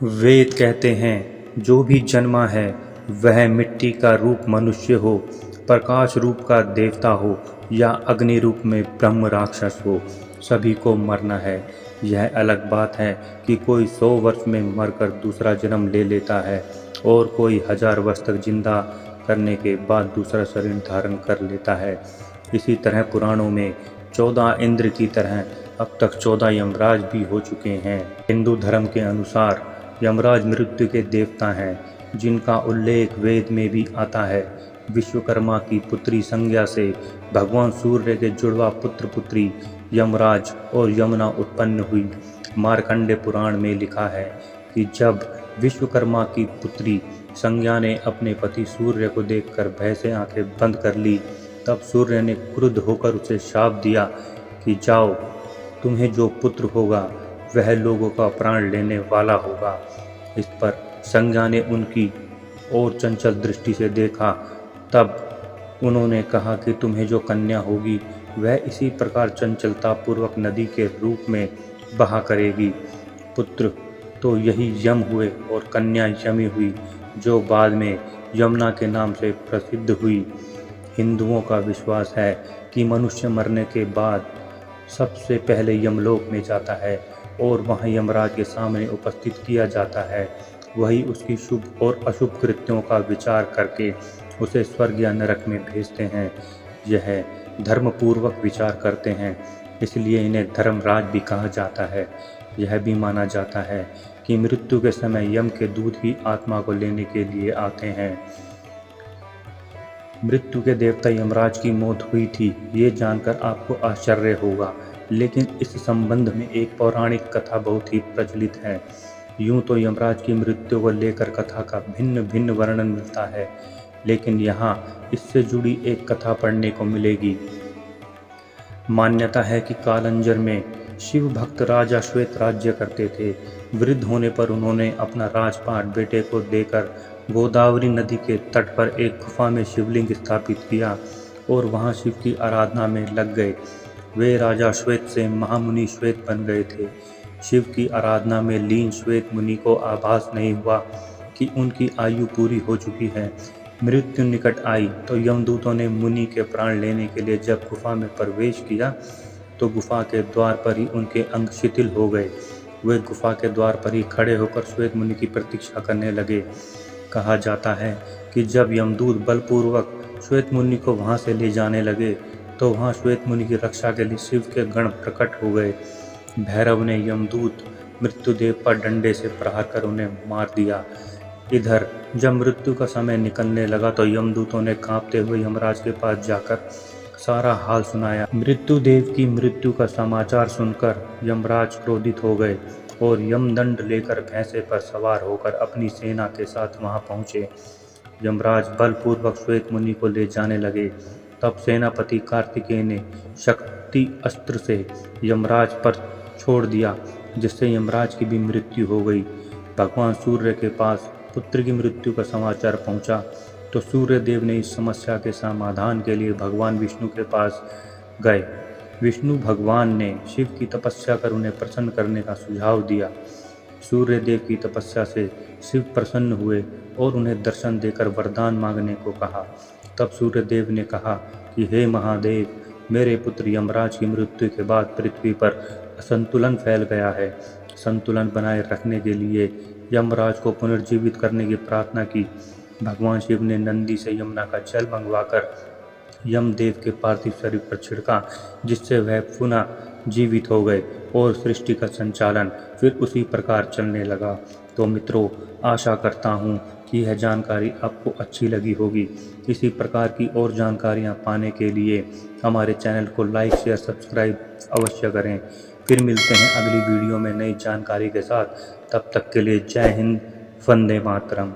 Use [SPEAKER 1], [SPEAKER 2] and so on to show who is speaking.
[SPEAKER 1] वेद कहते हैं जो भी जन्मा है वह मिट्टी का रूप मनुष्य हो, प्रकाश रूप का देवता हो या अग्नि रूप में ब्रह्म राक्षस हो, सभी को मरना है। यह अलग बात है कि कोई 100 वर्ष में मरकर दूसरा जन्म ले लेता है और कोई 1000 वर्ष तक जिंदा करने के बाद दूसरा शरीर धारण कर लेता है। इसी तरह पुराणों में 14 इंद्र की तरह अब तक 14 यमराज भी हो चुके हैं। हिंदू धर्म के अनुसार यमराज मृत्यु के देवता हैं, जिनका उल्लेख वेद में भी आता है। विश्वकर्मा की पुत्री संज्ञा से भगवान सूर्य के जुड़वा पुत्र पुत्री यमराज और यमुना उत्पन्न हुई। मार्कंडेय पुराण में लिखा है कि जब विश्वकर्मा की पुत्री संज्ञा ने अपने पति सूर्य को देखकर भय से आंखें बंद कर ली, तब सूर्य ने क्रुद्ध होकर उसे शाप दिया कि जाओ, तुम्हें जो पुत्र होगा वह लोगों का प्राण लेने वाला होगा। इस पर संज्ञा ने उनकी ओर चंचल दृष्टि से देखा। तब उन्होंने कहा कि तुम्हें जो कन्या होगी वह इसी प्रकार चंचलता पूर्वक नदी के रूप में बहा करेगी। पुत्र तो यही यम हुए और कन्या यमी हुई, जो बाद में यमुना के नाम से प्रसिद्ध हुई। हिंदुओं का विश्वास है कि मनुष्य मरने के बाद सबसे पहले यमलोक में जाता है और वहाँ यमराज के सामने उपस्थित किया जाता है। वही उसकी शुभ और अशुभ कृत्यों का विचार करके उसे स्वर्ग या नरक में भेजते हैं। यह धर्मपूर्वक विचार करते हैं, इसलिए इन्हें धर्मराज भी कहा जाता है। यह भी माना जाता है कि मृत्यु के समय यम के दूत ही आत्मा को लेने के लिए आते हैं। मृत्यु के देवता यमराज की मौत हुई थी, ये जानकर आपको आश्चर्य होगा, लेकिन इस संबंध में एक पौराणिक कथा बहुत ही प्रचलित है। यूं तो यमराज की मृत्यु को लेकर कथा का भिन्न भिन्न वर्णन मिलता है, लेकिन यहाँ इससे जुड़ी एक कथा पढ़ने को मिलेगी। मान्यता है कि कालंजर में शिव भक्त राजा श्वेत राज्य करते थे। वृद्ध होने पर उन्होंने अपना राजपाट बेटे को देकर गोदावरी नदी के तट पर एक गुफा में शिवलिंग स्थापित किया और वहां शिव की आराधना में लग गए। वे राजा श्वेत से महामुनि श्वेत बन गए थे। शिव की आराधना में लीन श्वेत मुनि को आभास नहीं हुआ कि उनकी आयु पूरी हो चुकी है। मृत्यु निकट आई तो यमदूतों ने मुनि के प्राण लेने के लिए जब गुफा में प्रवेश किया तो गुफा के द्वार पर ही उनके अंग शिथिल हो गए। वे गुफा के द्वार पर ही खड़े होकर श्वेत मुनि की प्रतीक्षा करने लगे। कहा जाता है कि जब यमदूत बलपूर्वक श्वेत मुनि को वहां से ले जाने लगे तो वहां श्वेत मुनि की रक्षा के लिए शिव के गण प्रकट हो गए। भैरव ने यमदूत मृत्युदेव पर डंडे से प्रहार कर उन्हें मार दिया। इधर जब मृत्यु का समय निकलने लगा तो यमदूतों ने कांपते हुए यमराज के पास जाकर सारा हाल सुनाया। मृत्युदेव की मृत्यु का समाचार सुनकर यमराज क्रोधित हो गए और यमदंड लेकर भैंसे पर सवार होकर अपनी सेना के साथ वहां पहुंचे। यमराज बलपूर्वक श्वेत मुनि को ले जाने लगे। तब सेनापति कार्तिकेय ने शक्ति अस्त्र से यमराज पर छोड़ दिया, जिससे यमराज की भी मृत्यु हो गई। भगवान सूर्य के पास पुत्र की मृत्यु का समाचार पहुंचा तो सूर्य देव ने इस समस्या के समाधान के लिए भगवान विष्णु के पास गए। विष्णु भगवान ने शिव की तपस्या कर उन्हें प्रसन्न करने का सुझाव दिया। सूर्य देव की तपस्या से शिव प्रसन्न हुए और उन्हें दर्शन देकर वरदान मांगने को कहा। तब सूर्य देव ने कहा कि हे महादेव, मेरे पुत्र यमराज की मृत्यु के बाद पृथ्वी पर असंतुलन फैल गया है। संतुलन बनाए रखने के लिए यमराज को पुनर्जीवित करने की प्रार्थना की। भगवान शिव ने नंदी से यमुना का जल मंगवाकर यमदेव के पार्थिव शरीर पर छिड़का, जिससे वह पुनः जीवित हो गए और सृष्टि का संचालन फिर उसी प्रकार चलने लगा। तो मित्रों, आशा करता हूँ कि यह जानकारी आपको अच्छी लगी होगी। इसी प्रकार की और जानकारियाँ पाने के लिए हमारे चैनल को लाइक शेयर सब्सक्राइब अवश्य करें। फिर मिलते हैं अगली वीडियो में नई जानकारी के साथ। तब तक के लिए जय हिंद, वंदे मातरम।